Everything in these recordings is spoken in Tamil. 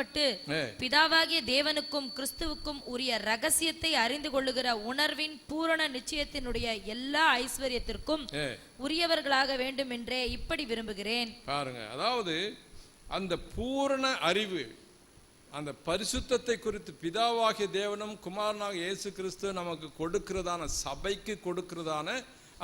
ரட்சிக்கப்பட்டு பிதாவாகிய தேவனுக்கும் கிறிஸ்துவுக்கும் உரிய ரகசியத்தை அறிந்து கொள்ளுகிற உணர்வின் பூரண நிச்சயத்தினுடைய எல்லா ஐஸ்வர்யத்திற்கும் உரியவர்களாக வேண்டும் என்றே இப்படி விரும்புகிறேன். பாருங்க, அதாவது அந்த பூரண அறிவு, அந்த பரிசுத்தத்தை குறித்து பிதாவாகிய தேவனும் குமாரனாகிய இயேசு கிறிஸ்து நமக்கு கொடுக்கிறதான, சபைக்கு கொடுக்கிறதான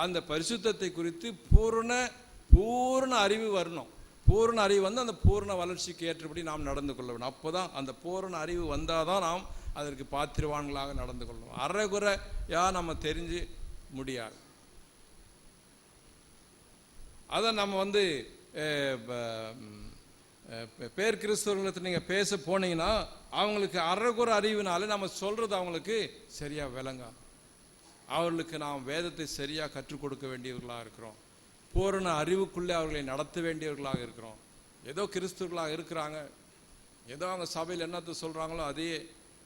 அந்த பரிசுத்தத்தை குறித்து பூரண அறிவு வரணும். பூரண அறிவு வந்து அந்த பூரண வளர்ச்சிக்கு ஏற்றபடி நாம் நடந்து கொள்ள வேண்டும். அப்போதான் அந்த பூரண அறிவு வந்தாதான் நாம் அதற்கு பாத்திரவான்களாக நடந்து கொள்ளணும். அரைகுறையா நம்ம தெரிஞ்சு முடியாது. அதை நம்ம வந்து பேர் கிறிஸ்தவர்களுக்கு நீங்கள் பேச போனீங்கன்னா அவங்களுக்கு அரைகுறை அறிவினால நம்ம சொல்றது அவங்களுக்கு சரியா விளங்கா. அவர்களுக்கு நாம் வேதத்தை சரியாக கற்றுக் கொடுக்க வேண்டியவர்களாக இருக்கிறோம். பூரண அறிவுக்குள்ளே அவர்களை நடத்த வேண்டியவர்களாக இருக்கிறோம். ஏதோ கிறிஸ்தவர்களாக இருக்கிறாங்க, ஏதோ அவங்க சபையில் என்னத்தை சொல்கிறாங்களோ அதையே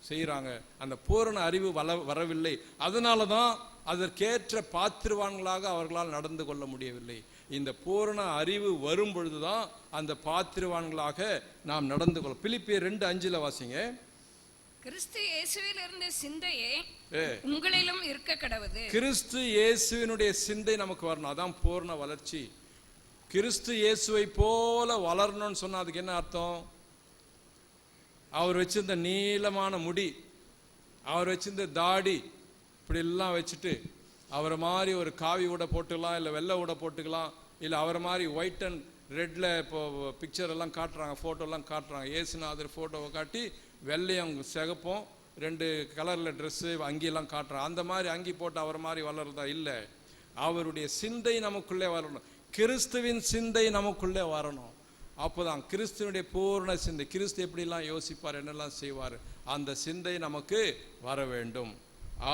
செய்கிறாங்க. அந்த பூரண அறிவு வரவில்லை. அதனால தான் அதற்கேற்ற பாத்திரவான்களாக அவர்களால் நடந்து கொள்ள முடியவில்லை. இந்த பூரண அறிவு வரும் பொழுதுதான் அந்த பாத்திரவான்களாக நாம் நடந்து கொள்ள. பிலிப்பியர் 2:5 வாசிங்க. கிறிஸ்து இயேசுவில் இருந்த சிந்தையே உங்களிலும் இருக்க கடவுது. கிறிஸ்து இயேசுவினுடைய சிந்தை நமக்கு வரணும். அதான் பூரண வளர்ச்சி. கிறிஸ்து இயேசுவை போல வளரணும்னு சொன்னா அதுக்கு என்ன அர்த்தம்? அவர் வச்சிருந்த நீளமான முடி, அவர் வச்சிருந்த தாடி, இப்படி எல்லாம் வச்சுட்டு அவரை மாதிரி ஒரு காவி உடை போட்டுக்கலாம், இல்லை வெள்ளை உடை போட்டுக்கலாம், இல்லை அவரை மாதிரி ஒயிட் அண்ட் ரெட்ல இப்போ பிக்சர் எல்லாம் காட்டுறாங்க, ஃபோட்டோலாம் காட்டுறாங்க. இயேசுநாதர் ஃபோட்டோவை காட்டி வெள்ளையும் சிகப்பும் 2 கலரில் ட்ரெஸ்ஸு அங்கியெல்லாம் காட்டுறாங்க. அந்த மாதிரி அங்கி போட்டு அவர் மாதிரி வளர்றதா இல்லை. அவருடைய சிந்தை நமக்குள்ளே வரணும். கிறிஸ்துவின் சிந்தை நமக்குள்ளே வரணும். அப்போதான் கிறிஸ்துவனுடைய பூர்ண சிந்தை, கிறிஸ்து எப்படிலாம் யோசிப்பார், என்னெல்லாம் செய்வார், அந்த சிந்தை நமக்கு வர வேண்டும்.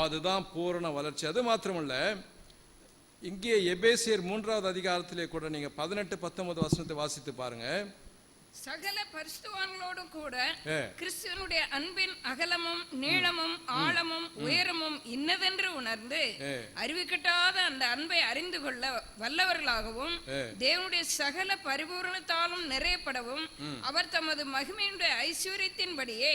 அதுதான் பூரண வளர்ச்சி. அது மாத்திரமல்ல, இங்கே எபேசியர் 3வது அதிகாரத்திலே கூட நீங்க 18-19 வசனத்தை வாசித்து பாருங்க. சகல பரிசுத்தவான்களோடும் கூட கிறிஸ்துவனுடைய அன்பின் அகலமும் நீளமும் ஆழமும் உயரமும் இன்னதென்று உணர்ந்து அறிவிக்கட்டாத அந்த அன்பை அறிந்து கொள்ள வல்லவர்களாகவும் தேவனுடைய சகல பரிபூரணத்தாலும் நிறையப்படவும் அவர் தமது மகிமையுடைய ஐஸ்வர்யத்தின்படியே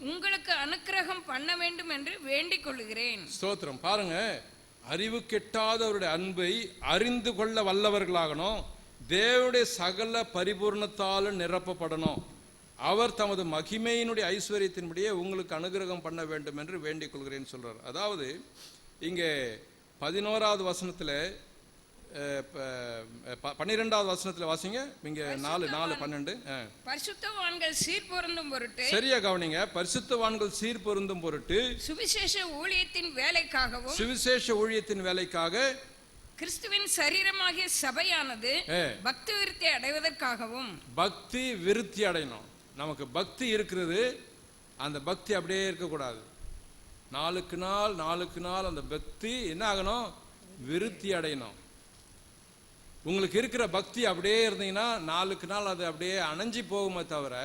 உங்களுக்கு அனுக்கிரகம் பண்ண வேண்டும் என்று வேண்டிக் கொள்கிறேன். ஸ்தோத்திரம். பாருங்க, அறிவு கெட்டாதவருடைய அன்பை அறிந்து கொள்ள வல்லவர்களாகணும். தேவனுடைய சகல பரிபூர்ணத்தாலும் நிரப்பப்படணும். அவர் தமது மகிமையினுடைய ஐஸ்வர்யத்தின்படியே உங்களுக்கு அனுகிரகம் பண்ண வேண்டும் என்று வேண்டிக் கொள்கிறேன்னு சொல்றார். அதாவது இங்கே 11வது வசனத்துல 12வது வசனத்துல வாசிங்க. இங்க 4:12 பரிசுத்தவான்கள் சீர் பொருந்தும் பொருட்டு, சரியா கவனிங்க, பரிசுத்தவான்கள் சீர் பொருந்தும் பொருட்டு சுவிசேஷ ஊழியத்தின் வேலைக்காகவும், சுவிசேஷ ஊழியத்தின் வேலைக்காக கிறிஸ்துவின் சரீரமாகிய சபையானது பக்தி விருத்தி அடைவதற்காகவும். பக்தி விருத்தி அடையணும். நமக்கு பக்தி இருக்கிறது, அந்த பக்தி அப்படியே இருக்கக்கூடாது. நாளுக்கு நாள் அந்த பக்தி என்ன ஆகணும்? விருத்தி அடையணும். உங்களுக்கு இருக்கிற பக்தி அப்படியே இருந்தீங்கன்னா நாளுக்கு நாள் அது அப்படியே அணைஞ்சி போகுமே தவிர,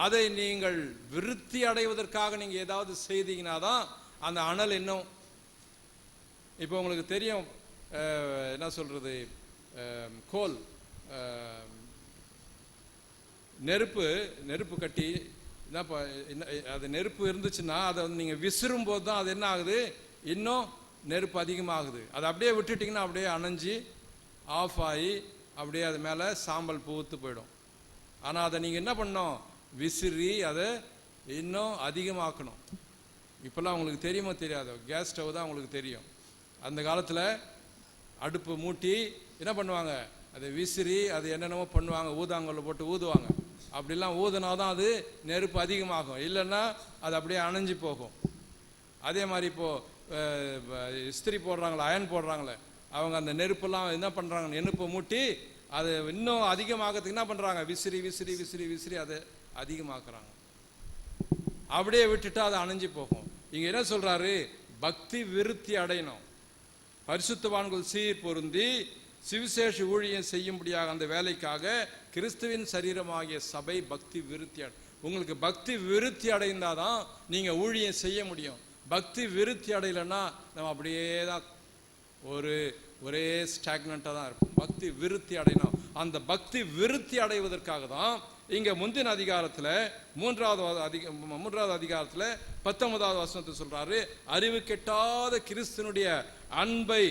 அதை நீங்கள் விருத்தி அடைவதற்காக நீங்க ஏதாவது செய்தீங்கன்னா தான் அந்த அனல் இன்னும். இப்போ உங்களுக்கு தெரியும், என்ன சொல்றது, கோல் நெருப்பு கட்டி அது நெருப்பு இருந்துச்சுன்னா அதை வந்து நீங்கள் விசிறும் போது தான் அது என்ன ஆகுது, இன்னும் நெருப்பு அதிகமாகுது. அதை அப்படியே விட்டுட்டிங்கன்னா அப்படியே அணைஞ்சி ஆஃப் ஆகி அப்படியே அது மேலே சாம்பல் பூத்து போயிடும். ஆனால் அதை நீங்கள் என்ன பண்ணணும், விசிறி அதை இன்னும் அதிகமாக்கணும். இப்போல்லாம் உங்களுக்கு தெரியுமோ தெரியாது, கேஸ் ஸ்டவ் தான் உங்களுக்கு தெரியும். அந்த காலத்தில் அடுப்பு மூட்டி என்ன பண்ணுவாங்க, அதை விசிறி அது என்னென்னமோ பண்ணுவாங்க, ஊதாங்கல்ல போட்டு ஊதுவாங்க. அப்படிலாம் ஊதுனாதான் அது நெருப்பு அதிகமாகும், இல்லைன்னா அது அப்படியே அணைஞ்சு போகும். அதே மாதிரி இப்போது இஸ்திரி போடுறாங்களே, அயன் போடுறாங்களே, அவங்க அந்த நெருப்பெல்லாம் என்ன பண்ணுறாங்க, நெருப்பை மூட்டி அது இன்னும் அதிகமாகிறதுக்கு என்ன பண்ணுறாங்க, விசிறி அதை அதிகமாக்குறாங்க. அப்படியே விட்டுட்டா அது அணைஞ்சு போகும். இங்கே என்ன சொல்கிறாரு, பக்தி விருத்தி அடையணும். பரிசுத்தவான்கள் சீர் பொருந்தி சுவிசேஷ ஊழியம் செய்யும்படியாக அந்த வேலைக்காக கிறிஸ்துவின் சரீரமாகிய சபை பக்தி விருத்தி உங்களுக்கு பக்தி விருத்தி அடைந்தாதான் நீங்க ஊழியம் செய்ய முடியும். பக்தி விருத்தி அடையலைன்னா நம்ம அப்படியே தான் ஒரே ஸ்டாக்னண்டா தான் இருக்கும். பக்தி விருத்தி அடையணும். அந்த பக்தி விருத்தி அடைவதற்காக தான் இங்க முந்தின அதிகாரத்துல மூன்றாவது அதிகாரத்துல 19வது வசனத்தை சொல்றாரு, அறிவு கெட்டாத கிறிஸ்துனுடைய அன்பை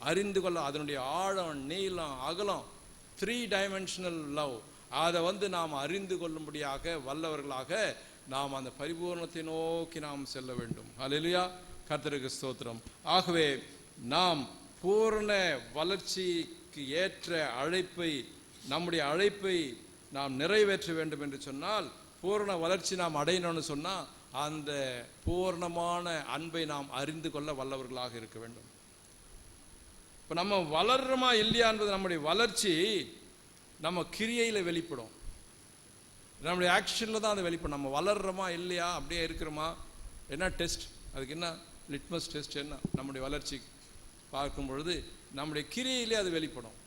அறிந்து கொள்ள, அதனுடைய ஆழம் நீளம் அகலம் 3 dimensional லவ், அதை நாம் அறிந்து கொள்ளும்படியாக வல்லவர்களாக நாம் அந்த பரிபூர்ணத்தை நோக்கி நாம் செல்ல வேண்டும். அல்லேலூயா, கர்த்தருக்கு ஸ்தோத்திரம். ஆகவே நாம் பூரண வளர்ச்சிக்கு ஏற்ற அழைப்பை, நம்முடைய அழைப்பை நாம் நிறைவேற்ற வேண்டும் என்று சொன்னால், பூரண வளர்ச்சி நாம் அடையணும்னு சொன்னா அந்த பூர்ணமான அன்பை நாம் அறிந்து கொள்ள வல்லவர்களாக இருக்க வேண்டும். இப்ப நம்ம வளர்றோமா இல்லையா என்பது, நம்முடைய வளர்ச்சி நம்ம கிரியையில வெளிப்படும், நம்முடைய ஆக்ஷன்ல தான் அது வெளிப்படும். நம்ம வளர்றோமா இல்லையா, அப்படியே இருக்கிறோமா, என்ன டெஸ்ட், அதுக்கு என்ன லிட்மஸ் டெஸ்ட், என்ன நம்முடைய வளர்ச்சி பார்க்கும் பொழுது நம்முடைய கிரியையிலே அது வெளிப்படும்.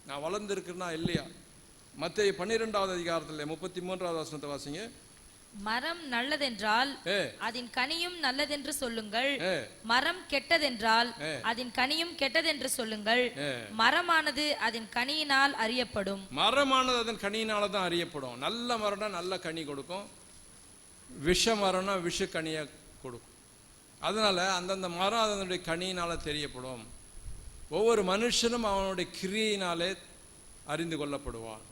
நான் வளர்ந்துருக்கிறேன்னா இல்லையா. மத்தேயு 12வது அதிகாரத்தில் 33வது வசனத்தை வாசிங்க. மரம் நல்லதென்றால் அதன் கனியும் நல்லதென்று சொல்லுங்கள், மரம் கெட்டதென்றால் அதன் கனியும் கெட்டதென்று சொல்லுங்கள். மரமானது அதன் கனியினால் அறியப்படும். மரமானது அதன் கனியினால தான் அறியப்படும். நல்ல மரம்னா நல்ல கனி கொடுக்கும், விஷ மரம்னா விஷ கனியை கொடுக்கும். அதனால அந்தந்த மரம் அதனுடைய கனியினால தெரியப்படும். ஒவ்வொரு மனுஷனும் அவனுடைய கிரியினாலே அறிந்து கொள்ளப்படுவான்.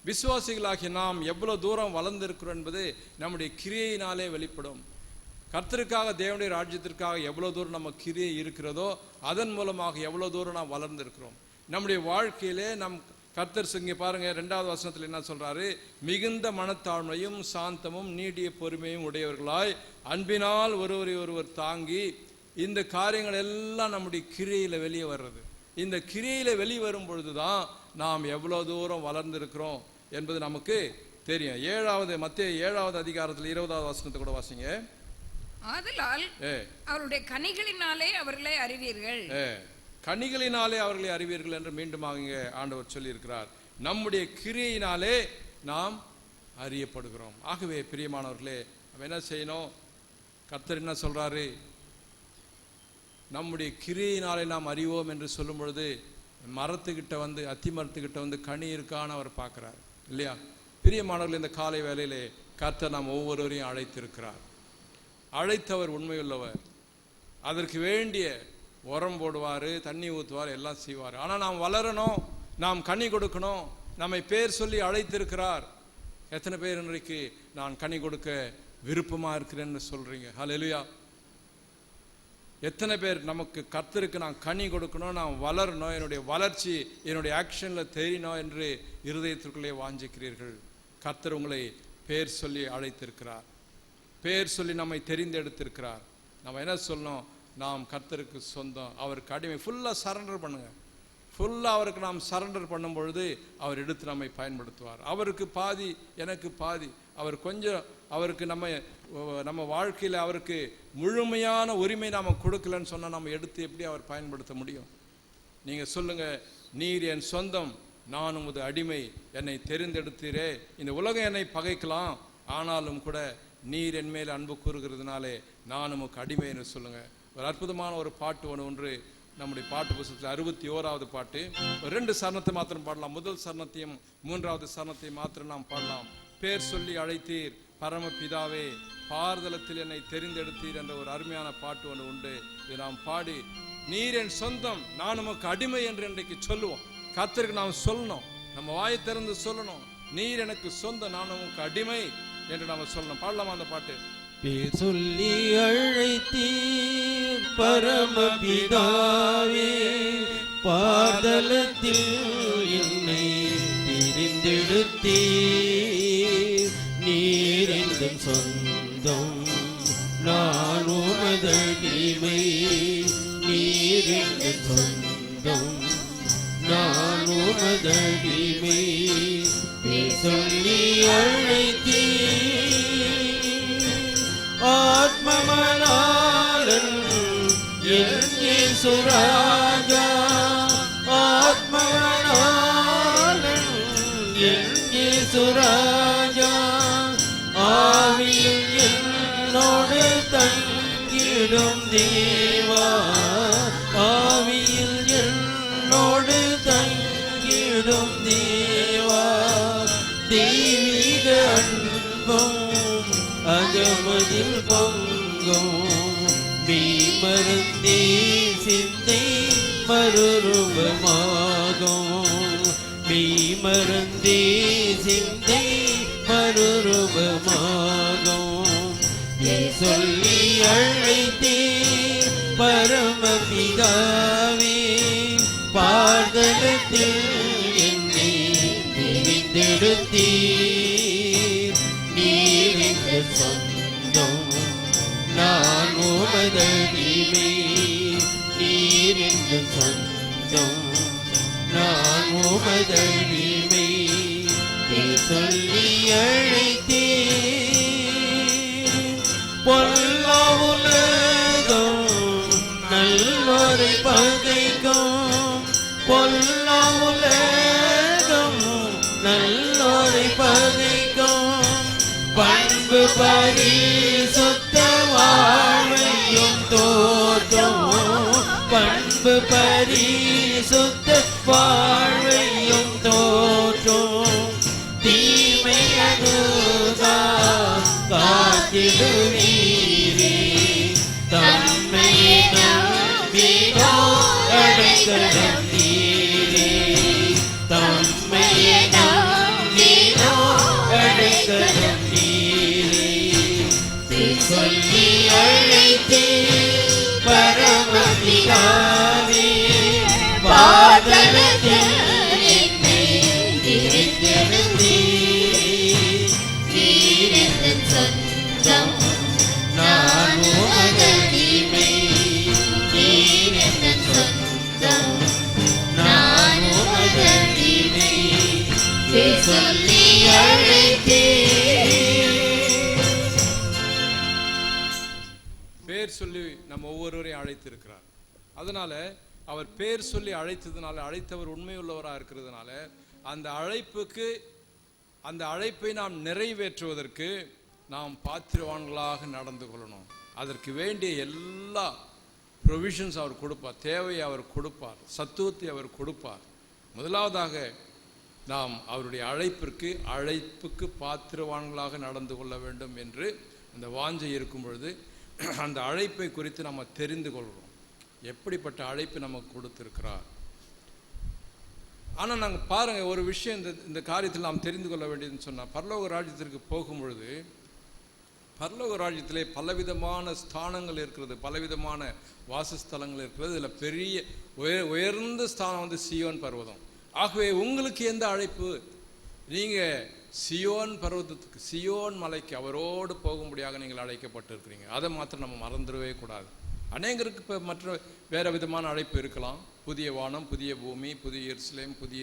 விசுவாசிகளாகிய நாம் எவ்வளவு தூரம் வளர்ந்திருக்கிறோம் என்பது நம்முடைய கிரியையினாலே வெளிப்படும். கர்த்தருக்காக, தேவனுடைய ராஜ்யத்திற்காக எவ்வளவு தூரம் நம்ம கிரியை இருக்கிறதோ அதன் மூலமாக எவ்வளவு தூரம் நாம் வளர்ந்திருக்கிறோம். நம்முடைய வாழ்க்கையிலே நம் கர்த்தர் இங்கே பாருங்க 2வது வசனத்தில் என்ன சொல்றாரு, மிகுந்த மனத்தாழ்மையும் சாந்தமும் நீடிய பொறுமையும் உடையவர்களாய் அன்பினால் ஒருவரை ஒருவர் தாங்கி, இந்த காரியங்கள் எல்லாம் நம்முடைய கிரியையில வெளியே வர்றது. இந்த கிரியையில வெளிவரும் பொழுதுதான் நாம் எவ்வளவு தூரம் வளர்ந்திருக்கிறோம் என்பது நமக்கு தெரியும். மத்தேயு 7வது அதிகாரத்தில் 20வது வசனத்தை கூட வாசிங்க. ஆதலால் அவருடைய கனிகளினாலே அவர்களை அறிவீர்கள். கனிகளினாலே அவர்களை அறிவீர்கள் என்று மீண்டும் இங்கே ஆண்டவர் சொல்லி இருக்கிறார். நம்முடைய கிரியையினாலே நாம் அறியப்படுகிறோம். ஆகவே பிரியமானவர்களே, நம்ம என்ன செய்யணும், கர்த்தர் என்ன சொல்றாரு, நம்முடைய கிரியையினாலே நாம் அறிவோம் என்று சொல்லும் பொழுது மரத்துக்கிட்ட வந்து, அத்தி மரத்துக்கிட்ட வந்து கனி இருக்கான்னு அவர் பார்க்கிறார் இல்லையா. பிரியமானவர்கள், இந்த காலை வேளையிலே கர்த்தர் நாம் ஒவ்வொருவரையும் அழைத்திருக்கிறார். அழைத்தவர் உண்மையுள்ளவர். அதற்கு வேண்டிய உரம் போடுவார், தண்ணி ஊற்றுவார், எல்லாம் செய்வார். ஆனால் நாம் வளரணும், நாம் கனி கொடுக்கணும். நம்மை பேர் சொல்லி அழைத்திருக்கிறார். எத்தனை பேர் இன்றைக்கு நான் கனி கொடுக்க விருப்பமாக இருக்கிறேன்னு சொல்றீங்க? ஹல்லேலூயா. எத்தனை பேர் நமக்கு கர்த்தருக்கு நான் கனி கொடுக்கணும், நான் வளரணும், என்னுடைய வளர்ச்சி என்னுடைய ஆக்ஷனில் தெரியணும் என்று இருதயத்திற்குள்ளே வாஞ்சிக்கிறீர்கள்? கர்த்தர் உங்களை பேர் சொல்லி அழைத்திருக்கிறார், பேர் சொல்லி நம்மை தெரிந்தெடுத்திருக்கிறார். நம்ம என்ன சொல்லணும், நாம் கர்த்தருக்கு சொந்தம், அவருக்கு அடிமை. ஃபுல்லாக சரண்டர் பண்ணுங்க. ஃபுல்லாக அவருக்கு நாம் சரண்டர் பண்ணும் பொழுது அவர் எடுத்து நம்மை பயன்படுத்துவார். அவருக்கு பாதி, எனக்கு பாதி. அவர் கொஞ்சம், அவருக்கு நம்ம வாழ்க்கையில் அவருக்கு முழுமையான உரிமை நாம் கொடுக்கலன்னு சொன்னால் நம்ம எடுத்து எப்படி அவர் பயன்படுத்த முடியும்? நீங்கள் சொல்லுங்க, நீர் என் சொந்தம், நான் உமது அடிமை, என்னை தெரிந்தெடுத்தீரே. இந்த உலகம் என்னை பகைக்கலாம், ஆனாலும் கூட நீர் என் மேல் அன்பு கூறுகிறதுனாலே நான் உமக்கு அடிமை என்று சொல்லுங்க. ஒரு அற்புதமான ஒரு பாட்டு ஒன்று நம்முடைய பாட்டு புத்தகத்தில் 61வது பாட்டு. ஒரு 2 சரணத்தை மாத்திரம் பாடலாம். முதல் சரணத்தையும் 3வது சரணத்தையும் மாத்திரம் நாம் பாடலாம். பேர் சொல்லி அழைத்தீர் பரமபிதாவே, பார்தலத்தில் என்னை தெரிந்தெடுத்தீர் என்ற ஒரு அருமையான பாட்டு ஒன்று உண்டு. இதை நாம் பாடி, நீர் என் சொந்தம், நான் உமக்கு அடிமை என்று இன்றைக்கு சொல்லுவோம். கர்த்தருக்கு நாம் சொல்லணும், நம்ம வாயை திறந்து சொல்லணும், நீர் எனக்கு சொந்தம், நான் உமக்கு அடிமை என்று நாம் சொல்லணும். பாடலாமா அந்த பாட்டு? பேர் சொல்லி அழைத்தீர் பரமபிதாவே, பார்தலத்தில் என்னை தெரிந்தெடுத்தீர். நீர் என் சொந்தம், நான் உமது அடிமை. நீர் என் சொந்தம், நான் உமது அடிமை. பேர் சொல்லி அழைத்தீர் ஆத்மமனாலன் என் இயேசுராஜா, ஆத்மமனாலன் என் இயேசுராஜா. ஆவியில் என்னோடு தங்கிடும் தேவா, ஆவியில் என்னோடு தங்கிடும் தேவா. தெய்வீக தாகமதில் பொங்கும் மெய்மருந்தே சிந்தை மறுரூபமாகும் மெய்மருந்தே சிந்தை மறுரூபமாகும் சொல்லி அழைத்தே பரமபிதாவே பாதலத்தில் என்னை தெரிந்தெடுத்தீர் நீர் எங்கள் சொந்தம் நான் உமதடிமை நீர் எங்கள் சொந்தம் நான் உமதடிமை சொல்லி அழைத்தீர் பொல்லா உலகம் நல்லோரை பகைக்கும் பொல்லா உலகம் நல்லோரை பகைக்கும் பண்பு பரிசுத்த வாழ்வையும் தோற்றும் பண்பு பரிசுத்த வாழ்வையும் தோற்றும் தீமை அனுதான் காத்திடுவீரே தம்மையை நம்பினோ அடைக்கலம் நீரே தம்மையை நம்பினோ அடைக்கலம் நீரே சொல்லி அழைத்தே பரமபிதாவே பாதலத்தில் என்னை தெரிந்தெடுத்தீர் நீர் எங்கள் சொந்தம் நான் உமதடிமை நீர் எங்கள் சொந்தம் நான் உமதடிமை சொல்லி பேர் சொல்லி நம்ம ஒவ்வொருவரையும் அழைத்திருக்கிறார். அதனால அவர் பேர் சொல்லி அழைத்ததுனால அழைத்தவர் உண்மையுள்ளவராக இருக்கிறதுனால அந்த அழைப்பை நாம் நிறைவேற்றுவதற்கு நாம் பாத்திரவான்களாக நடந்து கொள்ளணும். அதற்கு வேண்டிய எல்லா ப்ரொவிஷன்ஸ் அவர் கொடுப்பார், தேவையை அவர் கொடுப்பார், சத்துவத்தை அவர் கொடுப்பார். முதலாவதாக நாம் அவருடைய அழைப்புக்கு பாத்திரவான்களாக நடந்து கொள்ள வேண்டும் என்று அந்த வாஞ்சை இருக்கும் பொழுது அந்த அழைப்பை குறித்து நம்ம தெரிந்து கொள்கிறோம். எப்படிப்பட்ட அழைப்பு நமக்கு கொடுத்திருக்கிறார். ஆனால் நாங்கள் பாருங்க, ஒரு விஷயம் இந்த காரியத்தில் நாம் தெரிந்து கொள்ள வேண்டியதுன்னு சொன்னால், பரலோக ராஜ்யத்திற்கு போகும்பொழுது பரலோக ராஜ்யத்திலே பலவிதமான ஸ்தானங்கள் இருக்கிறது, பலவிதமான வாசஸ்தலங்கள் இருக்கிறது. இதில் பெரிய உயர்ந்த ஸ்தானம் வந்து சீயோன் பர்வதம். ஆகவே உங்களுக்கு எந்த அழைப்பு? நீங்கள் சியோன் பர்வதத்துக்கு, சியோன் மலைக்கு அவரோடு போகும்படியாக நீங்கள் அழைக்கப்பட்டிருக்கிறீங்க. அதை மாத்திரம் நம்ம மறந்துடவே கூடாது. அநேகருக்கு இப்போ மற்ற வேறு விதமான அழைப்பு இருக்கலாம். புதிய வானம், புதிய பூமி, புதிய எருசலேம், புதிய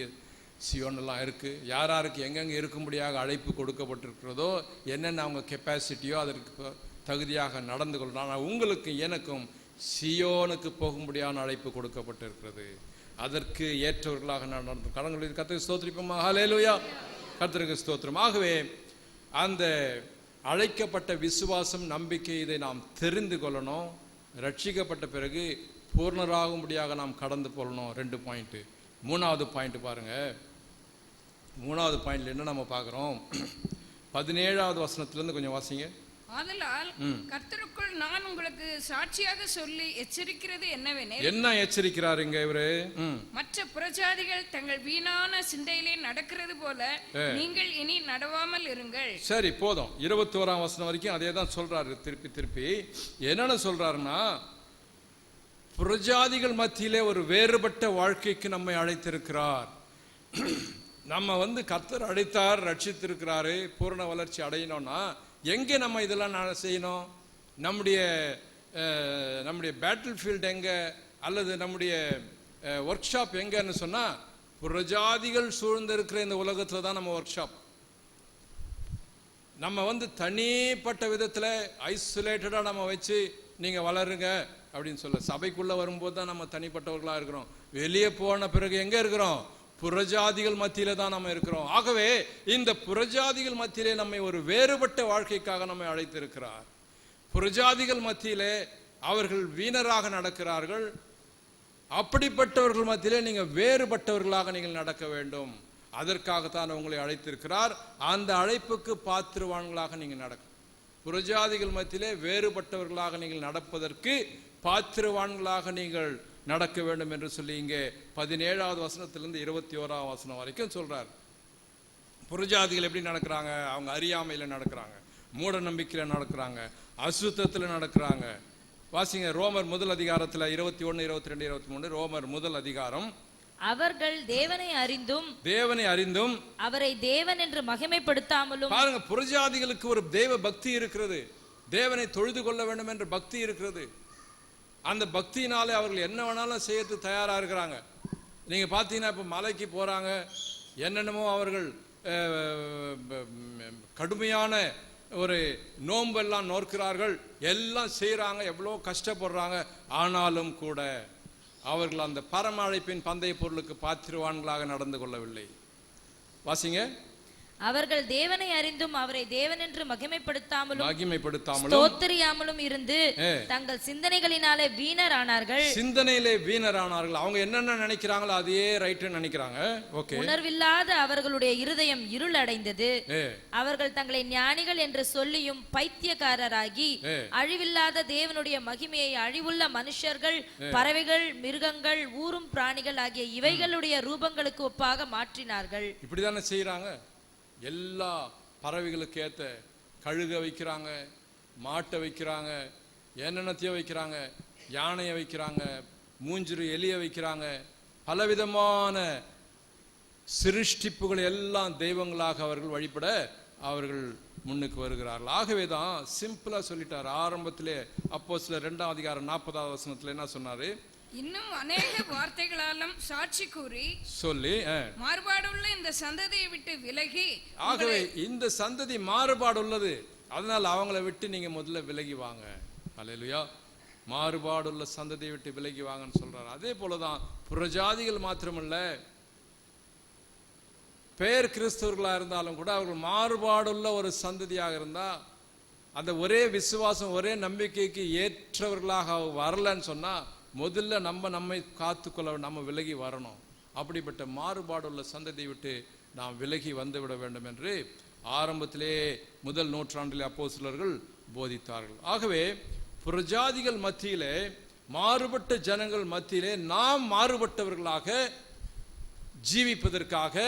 சியோன் எல்லாம் இருக்குது. யாருக்கு எங்கெங்கே இருக்கும்படியாக அழைப்பு கொடுக்கப்பட்டிருக்கிறதோ, என்னென்ன அவங்க கெப்பாசிட்டியோ அதற்கு தகுதியாக நடந்து கொள்ளணும். ஆனால் உங்களுக்கு எனக்கும் சியோனுக்கு போகும்படியான அழைப்பு கொடுக்கப்பட்டிருக்கிறது. அதற்கு ஏற்றவர்களாக நடந்து கடன்களில் கர்த்தருக்கு ஸ்தோத்திரிப்போமா. ஹல்லேலூயா, கர்த்தருக்கு ஸ்தோத்திரம். ஆகவே அந்த அழைக்கப்பட்ட விசுவாசம், நம்பிக்கை, இதை நாம் தெரிந்து கொள்ளணும். ரட்சிக்கப்பட்ட பிறகு பூர்ணராகும்படியாக நாம் கடந்து போகணும். 2 பாயிண்ட்டு. 3வது பாயிண்ட் பாருங்க. 3வது பாயிண்ட்ல என்ன நம்ம பார்க்குறோம்? 17வது வசனத்திலிருந்து கொஞ்சம் வாசிங்க. ஆதலால் கர்த்தருக்குள் நான் உங்களுக்கு சாட்சியாக சொல்லி எச்சரிக்கிறது என்னவெனில். என்ன எச்சரிக்கிறாருங்க இவரு? மற்ற புறஜாதிகள் தங்கள் வீணான சிந்தையிலே நடக்கிறது போல நீங்கள் இனி நடவாமல் இருங்கள். சரி, போதும். 21ஆம் வசனம் வரைக்கும் அதே தான் சொல்றாரு. திருப்பி என்னன்னு சொல்றாருன்னா, புறஜாதிகள் மத்தியிலே ஒரு வேறுபட்ட வாழ்க்கைக்கு நம்மை அழைத்திருக்கிறார். நம்ம கர்த்தர் அழைத்தார், ரட்சித்திருக்கிறாரு, பூரண வளர்ச்சி அடையணும்னா எங்கே நம்ம இதெல்லாம் செய்யணும்? நம்முடைய பேட்டில் ஃபீல்டு எங்கே, அல்லது நம்முடைய ஒர்க் ஷாப் எங்கன்னு சொன்னால், புறஜாதிகள் சூழ்ந்திருக்கிற இந்த உலகத்தில் தான் நம்ம ஒர்க் ஷாப். நம்ம தனிப்பட்ட விதத்தில் ஐசோலேட்டடாக நம்ம வச்சு நீங்கள் வளருங்க அப்படின்னு சொல்ல, சபைக்குள்ளே வரும்போது தான் நம்ம தனிப்பட்டவர்களாக இருக்கிறோம். வெளியே போன பிறகு எங்கே இருக்கிறோம்? புறஜாதிகள் மத்தியில தான் நம்ம இருக்கிறோம். ஆகவே இந்த புறஜாதிகள் மத்தியிலே நம்மை ஒரு வேறுபட்ட வாழ்க்கைக்காக நம்மை அழைத்திருக்கிறார். புறஜாதிகள் மத்தியிலே அவர்கள் வீணராக நடக்கிறார்கள். அப்படிப்பட்டவர்கள் மத்தியிலே நீங்க வேறுபட்டவர்களாக நீங்கள் நடக்க வேண்டும். அதற்காகத்தான் உங்களை அழைத்திருக்கிறார். அந்த அழைப்புக்கு பாத்திரவான்களாக நீங்க நடக்க. புறஜாதிகள் மத்தியிலே வேறுபட்டவர்களாக நீங்கள் நடப்பதற்கு பாத்திரவான்களாக நீங்கள் நடக்க வேண்டும் என்று சொல்லி இங்கே 17வது வசனத்திலிருந்து 21ஆம் வசனம் வரைக்கும் சொல்றார். புறஜாதிகள் எப்படி நடக்கிறாங்க? அவங்க அறியாமையில நடக்கிறாங்க, மூட நம்பிக்கையில நடக்கிறாங்க, அசுத்தத்தில் நடக்கிறாங்க. வாசிங்க ரோமர் முதல் அதிகாரத்தில் 21, 22, 23. ரோமர் முதல் அதிகாரம். அவர்கள் தேவனை அறிந்தும் அவரை தேவன் என்று மகிமைப்படுத்தாமலும். பாருங்க, புறஜாதிகளுக்கு ஒரு தேவ பக்தி இருக்கிறது, தேவனை தொழுது கொள்ள வேண்டும் என்ற பக்தி இருக்கிறது. அந்த பக்தியினாலே அவர்கள் என்ன வேணாலும் செய்யறதுக்கு தயாரா இருக்கிறாங்க. நீங்க பார்த்தீங்கன்னா இப்ப மலைக்கு போறாங்க, என்னென்னமோ அவர்கள் கடுமையான ஒரு நோன்பெல்லாம் நோக்கிறார்கள், எல்லாம் செய்யறாங்க, எவ்வளோ கஷ்டப்படுறாங்க. ஆனாலும் கூட அவர்கள் அந்த பரம அழைப்பின் பந்தய பொருளுக்கு பாத்திரவான்களாக நடந்து கொள்ளவில்லை. வாசிங்க. அவர்கள் தேவனை அறிந்தும் அவரை தேவன் என்று மகிமைப்படுத்தாமலும் ஸ்தோத்திரியாமலும் இருந்து தங்கள் சிந்தனைகளினாலே வீணரானார்கள். சிந்தனையிலே வீணரானார்கள். அவங்க என்னென்ன நினைக்கிறாங்களோ அதையே ரைட் நினைக்கிறாங்க. ஓகே. உணர்வில்லாத அவர்களுடைய இருதயம் இருள் அடைந்தது. அவர்கள் தங்களை ஞானிகள் என்று சொல்லியும் பைத்தியக்காரராகி அழிவில்லாத தேவனுடைய மகிமையை அழிவுள்ள மனுஷர்கள், பறவைகள், மிருகங்கள், ஊரும் பிராணிகள் ஆகிய இவைகளுடைய ரூபங்களுக்கு ஒப்பாக மாற்றினார்கள். இப்படிதானே செய்யறாங்க. எல்லா பறவைகளுக்கு ஏற்ற கழுக வைக்கிறாங்க, மாட்டை வைக்கிறாங்க, என்னென்னத்தையோ வைக்கிறாங்க, யானையை வைக்கிறாங்க, மூஞ்சிறு எலியை வைக்கிறாங்க, பலவிதமான சிருஷ்டிப்புகள் எல்லாம் தெய்வங்களாக அவர்கள் வழிபட அவர்கள் முன்னுக்கு வருகிறார்கள். ஆகவே தான் சிம்பிளா சொல்லிட்டார் ஆரம்பத்திலே. அப்போஸ்தலர் 2ஆம் அதிகாரம் 40வது வசனத்துல என்ன சொன்னாரு? இன்னும் அநேக வார்த்தைகளாலும் சாட்சி கூறி சொல்லி மாறுபாடுள்ள இந்த சந்ததியை விட்டு விலகி. ஆகவே இந்த சந்ததி மாறுபாடு உள்ளது, அதனால அவங்கள விட்டு நீங்க முதல்ல விலகி வாங்க. அல்லேலூயா. மாறுபாடுள்ள சந்ததியை விட்டு விலகி வாங்கன்னு சொல்றாரு. அதே போலதான் புறஜாதிகள் மாத்திரமல்ல, பெயர் கிறிஸ்தவர்களா இருந்தாலும் கூட அவர்கள் மாறுபாடுள்ள ஒரு சந்ததியாக இருந்தா, அந்த ஒரே விசுவாசம் ஒரே நம்பிக்கைக்கு ஏற்றவர்களாக வரலன்னு சொன்னா முதல்ல நம்மை காத்துக்கொள்ள, நம்ம விலகி வரணும். அப்படிப்பட்ட மாறுபாடுள்ள சந்ததியை விட்டு நாம் விலகி வந்து விட வேண்டும் என்று ஆரம்பத்திலே முதல் நூற்றாண்டிலே அப்போஸ்தலர்கள் போதித்தார்கள். ஆகவே புறஜாதிகள் மத்தியிலே, மாறுபட்ட ஜனங்கள் மத்தியிலே நாம் மாறுபட்டவர்களாக ஜீவிப்பதற்காக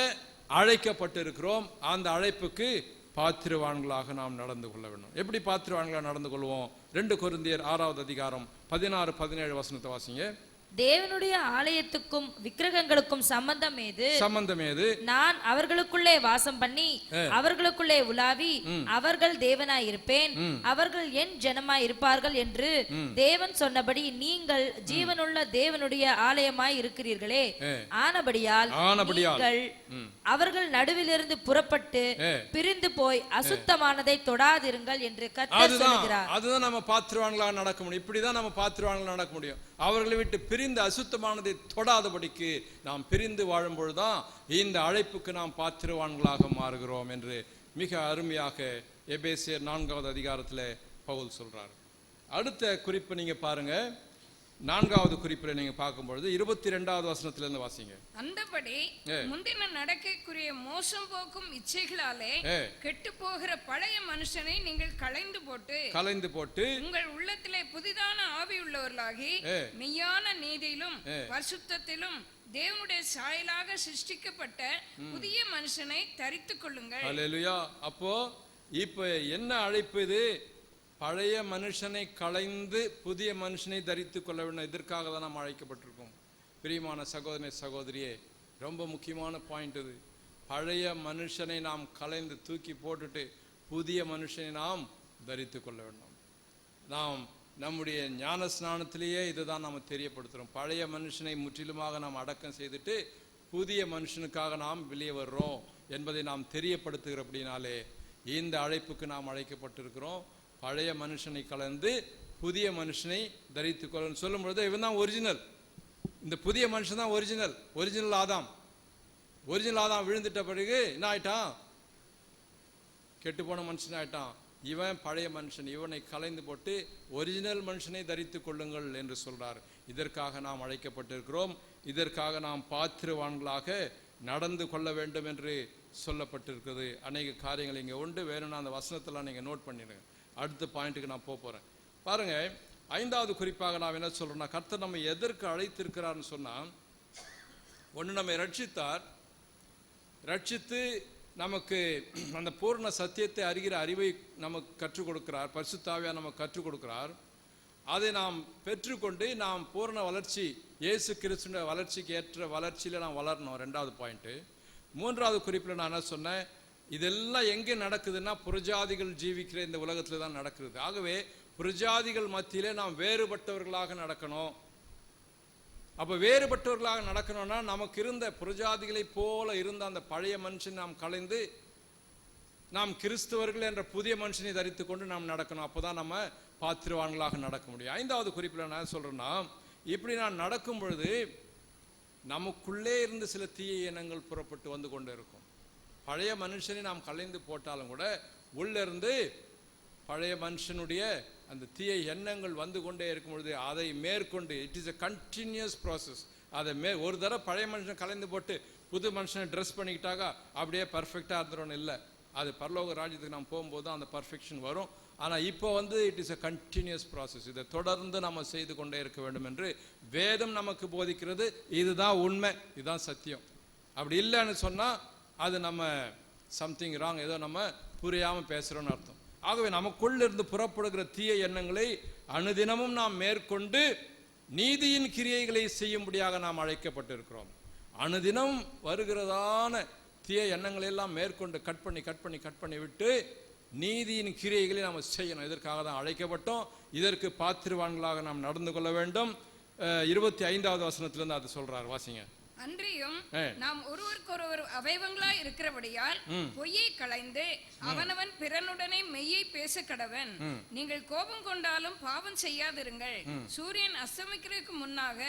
அழைக்கப்பட்டிருக்கிறோம். அந்த அழைப்புக்கு பாத்திரவான்களாக நாம் நடந்து கொள்ள வேண்டும். எப்படி பாத்திரவான்களாக நடந்து கொள்வோம்? 2 கொரிந்தியர் 6வது அதிகாரம் 16, 17 வசனத்தை வாசிங்க. தேவனுடைய ஆலயத்துக்கும் விக்கிரகங்களுக்கும் சம்பந்தம் ஏது? நான் அவர்களுக்குள்ளே வாசம் பண்ணி அவர்களுக்குள்ளே உலாவி அவர்கள் தேவனாய் இருப்பேன், அவர்கள் என் ஜனமாய் இருப்பார்கள் என்று தேவன் சொன்னபடி நீங்கள் ஜீவனுள்ள தேவனுடைய ஆலயமாய் இருக்கிறீர்களே. ஆனபடியால் நீங்கள் அவர்கள் நடுவிலிருந்து புறப்பட்டு பிரிந்து போய் அசுத்தமானதை தொடாதிருங்கள் என்று கர்த்தர் சொல்கிறார். அதுதான் நம்ம பாத்திரவான்களாக நடக்க முடியும். இப்படிதான் நம்ம பாத்திரவான்களாக நடக்க முடியும். அவர்களை விட்டு பிரிந்து அசுத்தமானதை தொடாதபடிக்கு நாம் பிரிந்து வாழும் பொழுதுதான் இந்த அழைப்புக்கு நாம் பாத்திரவான்களாக மாறுகிறோம் என்று மிக அருமையாக எபேசியர் 4வது அதிகாரத்தில் பவுல் சொல்றார். அடுத்த குறிப்பு நீங்க பாருங்க. 4வது குறிப்பில் நீங்க பார்க்கும்பொழுது 22வது வசனத்திலிருந்து வாசிங்க. அந்தபடி முந்தின நடக்கைக்குரிய மோசம் போக்கும் இச்சைகளாலே கெட்டு போகிற பழைய மனுஷனை நீங்கள் களைந்து போட்டு உங்கள் உள்ளத்திலே புதிதான ஆவி உள்ளவர்களாகி மெய்யான நீதியிலும் பரிசுத்தத்திலும் தேவனுடைய சாயலாக சிருஷ்டிக்கப்பட்ட புதிய மனுஷனை தரித்துக் கொள்ளுங்கள். அல்லேலூயா. அப்போ இப்ப என்ன அழைப்பு இது? பழைய மனுஷனை களைந்து புதிய மனுஷனை தரித்துக் கொள்ள வேண்டும். இதற்காக தான் நாம் அழைக்கப்பட்டிருக்கோம். பிரியமான சகோதரனே, சகோதரியே, ரொம்ப முக்கியமான பாயிண்ட் இது. பழைய மனுஷனை நாம் களைந்து தூக்கி போட்டுட்டு புதிய மனுஷனை நாம் தரித்துக் கொள்ள வேண்டும். நாம் நம்முடைய ஞான ஸ்நானத்திலேயே இதுதான் நாம் தெரியப்படுத்துகிறோம். பழைய மனுஷனை முற்றிலுமாக நாம் அடக்கம் செய்துட்டு புதிய மனுஷனுக்காக நாம் வெளியே வர்றோம் என்பதை நாம் தெரியப்படுத்துகிறபடினாலே இந்த அழைப்புக்கு நாம் அழைக்கப்பட்டிருக்கிறோம். பழைய மனுஷனை கலந்து புதிய மனுஷனை தரித்துக் கொள்ள சொல்லும் பொழுது இவன் தான் ஒரிஜினல். இந்த புதிய மனுஷன் தான் ஒரிஜினல் ஆதாம். விழுந்துட்ட பிறகு என்ன ஆயிட்டான்? கெட்டு போன மனுஷன் ஆயிட்டான். இவன் பழைய மனுஷன். இவனை கலைந்து போட்டு ஒரிஜினல் மனுஷனை தரித்துக் கொள்ளுங்கள் என்று சொல்றார். இதற்காக நாம் அழைக்கப்பட்டிருக்கிறோம். இதற்காக நாம் பாத்திரவான்களாக நடந்து கொள்ள வேண்டும் என்று சொல்லப்பட்டிருக்கிறது. அநேக காரியங்கள் இங்கே உண்டு. வேணும்னா அந்த வசனத்தெல்லாம் நீங்க நோட் பண்ணிடுங்க. அடுத்த பாயிண்ட்டுக்கு நான் போறேன். பாருங்க, 5வது குறிப்பாக நான் என்ன சொல்றேன்னா, கர்த்தர் நம்ம எதற்கு அழைத்திருக்கிறார்னு சொன்னா, ஒன்று நம்மை ரட்சித்தார், ரட்சித்து நமக்கு அந்த பூர்ண சத்தியத்தை அறிகிற அறிவை நமக்கு கற்றுக் கொடுக்கிறார், பரிசுத்த ஆவியானவர் நமக்கு கற்றுக் கொடுக்கிறார். அதை நாம் பெற்றுக்கொண்டு நாம் பூர்ண வளர்ச்சி, இயேசு கிறிஸ்துவின் வளர்ச்சிக்கு ஏற்ற வளர்ச்சியில் நாம் வளரணும். 2வது பாயிண்ட்டு. 3வது குறிப்பில் நான் என்ன சொன்னேன், இதெல்லாம் எங்கே நடக்குதுன்னா புறஜாதிகள் ஜீவிக்கிற இந்த உலகத்தில் தான் நடக்குது. ஆகவே புறஜாதிகள் மத்தியிலே நாம் வேறுபட்டவர்களாக நடக்கணும். அப்போ வேறுபட்டவர்களாக நடக்கணும்னா நமக்கு இருந்த புறஜாதிகளை போல இருந்த அந்த பழைய மனுஷன் நாம் கலைந்து நாம் கிறிஸ்தவர்கள் என்ற புதிய மனுஷனை தரித்து கொண்டு நாம் நடக்கணும். அப்போதான் நம்ம பாத்திரவான்களாக நடக்க முடியும். 5வது குறிப்பில் நான் சொல்றேன்னா, இப்படி நான் நடக்கும் பொழுது நமக்குள்ளே இருந்து சில தீய எண்ணங்கள் புறப்பட்டு வந்து கொண்டு இருக்கும். பழைய மனுஷனை நாம் கலைந்து போட்டாலும் கூட உள்ள இருந்து பழைய மனுஷனுடைய அந்த தீய எண்ணங்கள் வந்து கொண்டே இருக்கும் பொழுது அதை மேற்கொண்டு, it is a continuous process. அதை ஒரு தடவை பழைய மனுஷனை கலைந்து போட்டு புது மனுஷனை ட்ரெஸ் பண்ணிக்கிட்டாக்கா அப்படியே பர்ஃபெக்டாக இருந்துடும் இல்லை. அது பரலோக ராஜ்யத்துக்கு நாம் போகும்போது தான் அந்த பர்ஃபெக்ஷன் வரும். ஆனால் இப்போ it is a continuous process. இதை தொடர்ந்து நம்ம செய்து கொண்டே இருக்க வேண்டும் என்று வேதம் நமக்கு போதிக்கிறது. இதுதான் உண்மை, இதுதான் சத்தியம். அப்படி இல்லைன்னு சொன்னால் அது நம்ம சம்திங் ராங், ஏதோ நம்ம புரியாமல் பேசுகிறோன்னு அர்த்தம். ஆகவே நமக்குள்ளிருந்து புறப்படுகிற தீய எண்ணங்களை அனுதினமும் நாம் மேற்கொண்டு நீதியின் கிரியைகளை செய்யும்படியாக நாம் அழைக்கப்பட்டிருக்கிறோம். அனுதினம் வருகிறதான தீய எண்ணங்களை எல்லாம் மேற்கொண்டு கட் பண்ணி விட்டு நீதியின் கிரியைகளை நாம் செய்யணும். இதற்காக தான் அழைக்கப்பட்டோம். இதற்கு பாத்திரவான்களாக நாம் நடந்து கொள்ள வேண்டும். 25வது வசனத்திலிருந்து அது சொல்றார், வாசிங்க. அன்றியும் நாம் ஒருவருக்கொருவர் அவயவங்களாய் இருக்கிறபடியால் பொய்யை களைந்து அவனவன் பிறனுடனே மெய்யை பேச கடவன். நீங்கள் கோபம் கொண்டாலும் பாவம் செய்யாதிருங்கள். சூரியன் அஸ்தமிக்கிறதுக்கு முன்னாக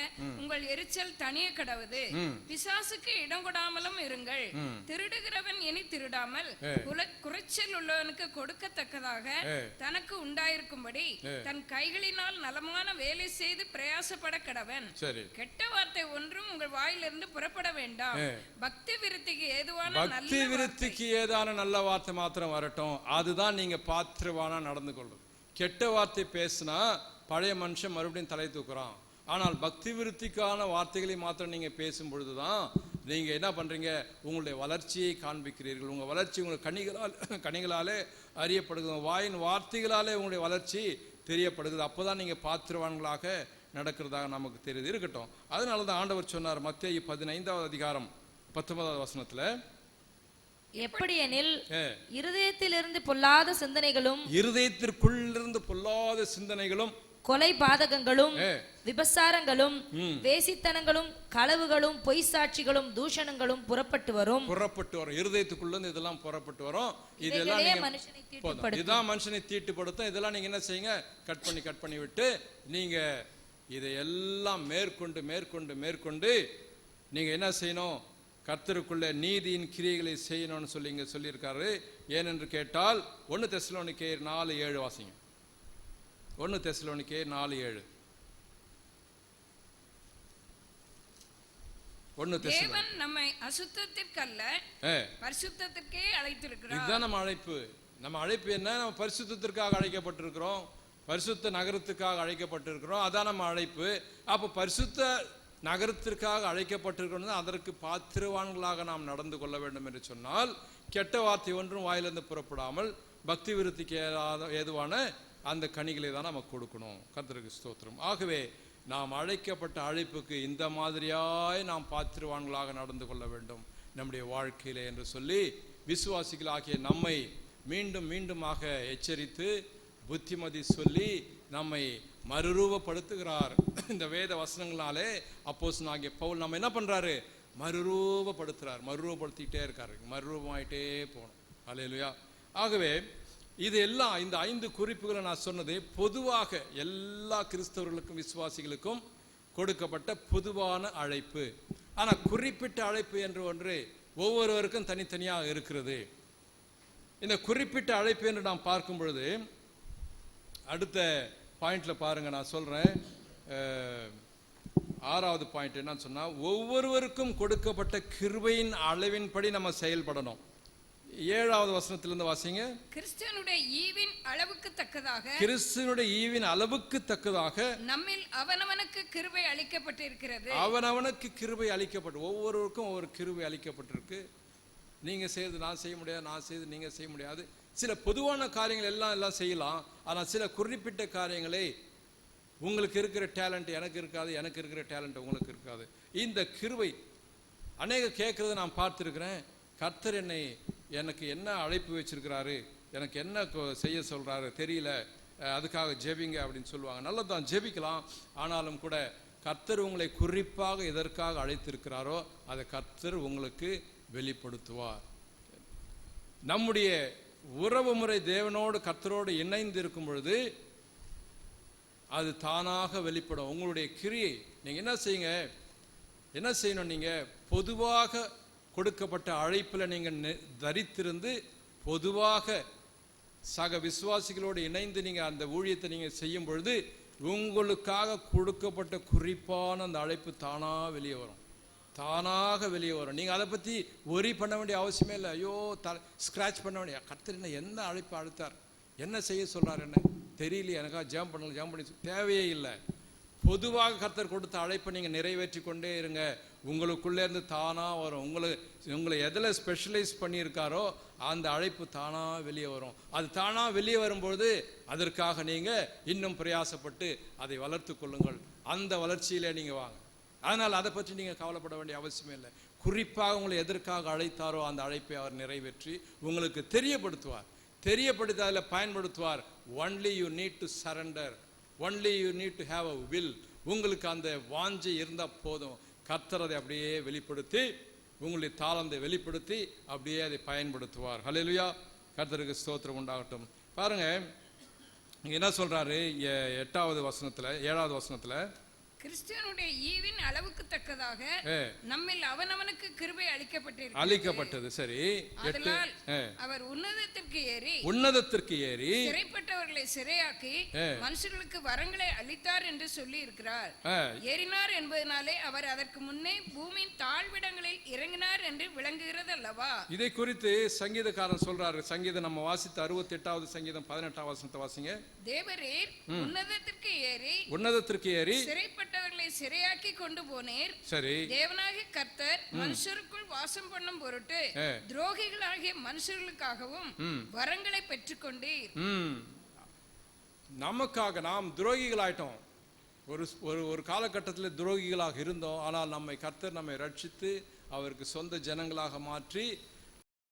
உங்கள் எரிச்சல் தனிய கடவுது. பிசாசுக்கு இடம் கொடாமலும் இருங்கள். திருடுகிறவன் இனி திருடாமல் குறைச்சல் உள்ளவனுக்கு கொடுக்கத்தக்கதாக தனக்கு உண்டாயிருக்கும்படி தன் கைகளினால் நலமான வேலை செய்து பிரயாசப்பட கடவன். கெட்ட வார்த்தை ஒன்றும் உங்கள் வாயிலிருந்து புறப்பட வேண்டாம். பக்தி விருத்திக்கு ஏதான நல்ல வார்த்தை மாத்திரம் வரட்டும். அதுதான் நீங்க பாத்திரவானா நடந்து கொள்ளும். கெட்ட வார்த்தை பேசினா பழைய மனுஷன் மறுபடியும் தலை தூக்குறான். ஆனால் பக்தி விருத்திக்கான வார்த்தைகளை மாத்திரம் நீங்க பேசும் பொழுதுதான் நீங்க என்ன பண்றீங்க, உங்களுடைய வளர்ச்சியை காண்பிக்கிறீர்கள். உங்க வளர்ச்சி உங்கள் கனிகளாலே அறியப்படுகிறது. வாயின் வார்த்தைகளாலே உங்களுடைய வளர்ச்சி தெரியப்படுகிறது. அப்போதான் நீங்க பாத்திரவான்களாக நடக்கிறதாக நமக்கு தெரியுது. இருக்கட்டும். அதனால தான் ஆண்டவர் சொன்னார் மத்தேயு 15வது அதிகாரம் 19வது வசனத்துல, எப்படியெனில் இருதயத்திலிருந்து பொல்லாத சிந்தனைகளும், இருதயத்திற்குள்ளிருந்து பொல்லாத சிந்தனைகளும், கொலை பாதகங்களும், விபசாரங்களும், வேசித்தனங்களும், களவுகளும், பொய் சாட்சிகளும், தூஷணங்களும் புறப்பட்டு வரும். இருதயத்துக்குள்ள இதெல்லாம் புறப்பட்டு வரும். இதெல்லாம் மனுஷனை தீட்டுப்படுத்தும். இதெல்லாம் நீங்க என்ன செய்யுங்க, கட் பண்ணி விட்டு நீங்க இதையெல்லாம் மேற்கொண்டு நீங்க என்ன செய்யணும், கர்த்தருக்குள்ள நீதியின் கிரியைகளை செய்யணும்னு சொல்லியிருக்காரு. ஏனென்று கேட்டால் 1 தெசலோனிக்கேயர் 4:7 வாசிங்க. 1 தெசலோனிக்கேயர் 4:7. தேவன் நம்மை அசுத்தத்திற்கல்ல பரிசுத்தத்திற்கே அழைத்திருக்கிறார். இதுதான் நம்ம அழைப்பு. நம்ம அழைப்பு என்ன, நம்ம பரிசுத்தத்திற்காக அழைக்கப்பட்டிருக்கிறோம். பரிசுத்த நகரத்துக்காக அழைக்கப்பட்டிருக்கிறோம். அதான் நம்ம அழைப்பு. அப்போ பரிசுத்த நகரத்திற்காக அழைக்கப்பட்டிருக்கிறோம். அதற்கு பாத்திரவான்களாக நாம் நடந்து கொள்ள வேண்டும் என்று சொன்னால் கெட்ட வார்த்தை ஒன்றும் வாயிலிருந்து புறப்படாமல் பக்தி விருத்திக்கு ஏதுவான அந்த கனிகளை தான் நமக்கு கொடுக்கணும். கர்த்தருக்கு ஸ்தோத்திரம். ஆகவே நாம் அழைக்கப்பட்ட அழைப்புக்கு இந்த மாதிரியாய் நாம் பாத்திரவான்களாக நடந்து கொள்ள வேண்டும் நம்முடைய வாழ்க்கையிலே என்று சொல்லி விசுவாசிகளாகிய நம்மை மீண்டுமாக எச்சரித்து புத்திமதி சொல்லி நம்மை மறுரூபப்படுத்துகிறார். இந்த வேத வசனங்களாலே அப்போஸ்தலனாகிய பவுல் நம்ம என்ன பண்றாரு, மறுரூபப்படுத்திக்கிட்டே இருக்காரு. மறுரூபமாயிட்டே போகணும். அல்லேலூயா. ஆகவே இது எல்லாம் இந்த 5 குறிப்புகளை நான் சொன்னது பொதுவாக எல்லா கிறிஸ்தவர்களுக்கும் விசுவாசிகளுக்கும் கொடுக்கப்பட்ட பொதுவான அழைப்பு. ஆனா குறிப்பிட்ட அழைப்பு என்று ஒன்று ஒவ்வொருவருக்கும் தனித்தனியாக இருக்கிறது. இந்த குறிப்பிட்ட அழைப்பு என்று நாம் பார்க்கும் பொழுது அடுத்த பாயிண்ட்ல பாருங்க, நான் சொல்றேன். 6வது பாயிண்ட் என்னன்னு சொன்னா, ஒவ்வொருவருக்கும் கொடுக்கப்பட்ட கிருபையின் அளவின்படி நம்ம செயல்படணும். 7வது வசனத்திலிருந்து வாசிங்க. கிறிஸ்துவனுடைய ஈவின் அளவுக்கு தக்கதாக, கிறிஸ்துவனுடைய ஈவின் அளவுக்கு தக்கதாக நம்மில் அவனவனுக்கு கிருபை அளிக்கப்பட்டிருக்கிறது. அவனவனுக்கு கிருபை அளிக்கப்பட்டு, ஒவ்வொருவருக்கும் ஒவ்வொரு கிருபை அளிக்கப்பட்டிருக்கு. நீங்க செய்து நான் செய்ய முடியாது, நான் செய்து நீங்க செய்ய முடியாது. சில பொதுவான காரியங்கள் எல்லாம் செய்யலாம். ஆனால் சில குறிப்பிட்ட காரியங்களை உங்களுக்கு இருக்கிற டேலண்ட் எனக்கு இருக்காது, எனக்கு இருக்கிற டேலண்ட் உங்களுக்கு இருக்காது. இந்த கிருபை அநேக கேட்கறத நான் பார்த்துருக்கிறேன். கர்த்தர் எனக்கு என்ன அழைப்பு வச்சிருக்கிறாரு, எனக்கு என்ன செய்ய சொல்றாரு தெரியல, அதுக்காக ஜெபிங்க அப்படின்னு சொல்லுவாங்க. நல்லதான், ஜெபிக்கலாம். ஆனாலும் கூட கர்த்தர் உங்களை குறிப்பாக எதற்காக அழைத்திருக்கிறாரோ அதை கர்த்தர் உங்களுக்கு வெளிப்படுத்துவார். நம்முடைய உறவு முறை தேவனோடு கர்த்தரோடு இணைந்து இருக்கும் பொழுது அது தானாக வெளிப்படும். உங்களுடைய கிரியை நீங்க என்ன செய்யணும், நீங்க பொதுவாக கொடுக்கப்பட்ட அழைப்புல நீங்க தரித்திருந்து பொதுவாக சக விசுவாசிகளோடு இணைந்து நீங்க அந்த ஊழியத்தை நீங்க செய்யும் பொழுது உங்களுக்காக கொடுக்கப்பட்ட குறிப்பான அந்த அழைப்பு தானாக வெளியே வரும். நீங்க அதை பத்தி ஒரி பண்ண வேண்டிய அவசியமே இல்லை. ஐயோ ஸ்கிராச் பண்ண வேண்டிய, கர்த்தர் என்ன அழைப்பு அழைத்தார், என்ன செய்ய சொல்றாரு, என்ன தெரியல, எனக்கா ஜெபம் பண்ணி தேவையே இல்லை. பொதுவாக கர்த்தர் கொடுத்த அழைப்பை நீங்க நிறைவேற்றி கொண்டே இருங்க. உங்களுக்குள்ளே இருந்து தானா வரும். உங்களை எதில் ஸ்பெஷலைஸ் பண்ணியிருக்காரோ அந்த அழைப்பு தானா வெளியே வரும். அது தானா வெளியே வரும்பொழுது அதற்காக நீங்க இன்னும் பிரயாசப்பட்டு அதை வளர்த்து கொள்ளுங்கள். அந்த வளர்ச்சியிலே நீங்க வாங்க. அதனால் அதை பற்றி நீங்க கவலைப்பட வேண்டிய அவசியமே இல்லை. குறிப்பாக உங்களை எதற்காக அழைத்தாரோ அந்த அழைப்பை அவர் நிறைவேற்றி உங்களுக்கு தெரியப்படுத்தி அதில் பயன்படுத்துவார். Only you need to surrender, only you need to have a will. உங்களுக்கு அந்த வாஞ்சை இருந்தால் போதும். கர்த்தர் அதை அப்படியே வெளிப்படுத்தி, உங்களுடைய தாளந்தை வெளிப்படுத்தி அப்படியே அதை பயன்படுத்துவார். ஹல்லேலூயா, கர்த்தருக்கு ஸ்தோத்திரம் உண்டாகட்டும். பாருங்க, என்ன சொல்றாரு 7வது வசனத்துல, கிறிஸ்துவனுடைய ஈவின் அளவுக்கு தக்கதாக நம்மில் அவனவனுக்கு கிருபை அளிக்கப்பட்டது. சரி, அதனால் அவர் உன்னதத்திற்கு ஏறி சிறைப்பட்டவர்களை சிறையாக்கி மனுஷர்களுக்கு வரங்களை அளித்தார் என்று சொல்லி இருக்கிறார். ஏறினார் என்பதனாலே அவர் அதற்கு முன்னே பூமியின் தாழ்விடங்களில் இறங்கினார் என்று விளங்குகிறது அல்லவா? இதை குறித்து சங்கீதக்காரன் சொல்றாரு. சங்கீதம் நம்ம வாசித்த 68வது சங்கீதம் 18வது வசனத்தை வாசிங்க. தேவரீர் உன்னதத்திற்கு ஏறி சிறைப்பட்டவர்களை சிறையாக்கி கொண்டு போனீர். சரி, தேவனாகிய கர்த்தர் மனுஷருக்குள் வாசம் பண்ணும் பொருட்டு துரோகிகளாகிய மனுஷர்களுக்காகவும் வரங்களை பெற்றுக்கொண்டீர். நமக்காக நாம் துரோகிகளாயிட்டோம். ஒரு காலகட்டத்தில் துரோகிகளாக இருந்தோம். ஆனால் கர்த்தர் நம்மை ரட்சித்து அவருக்கு சொந்த ஜனங்களாக மாற்றி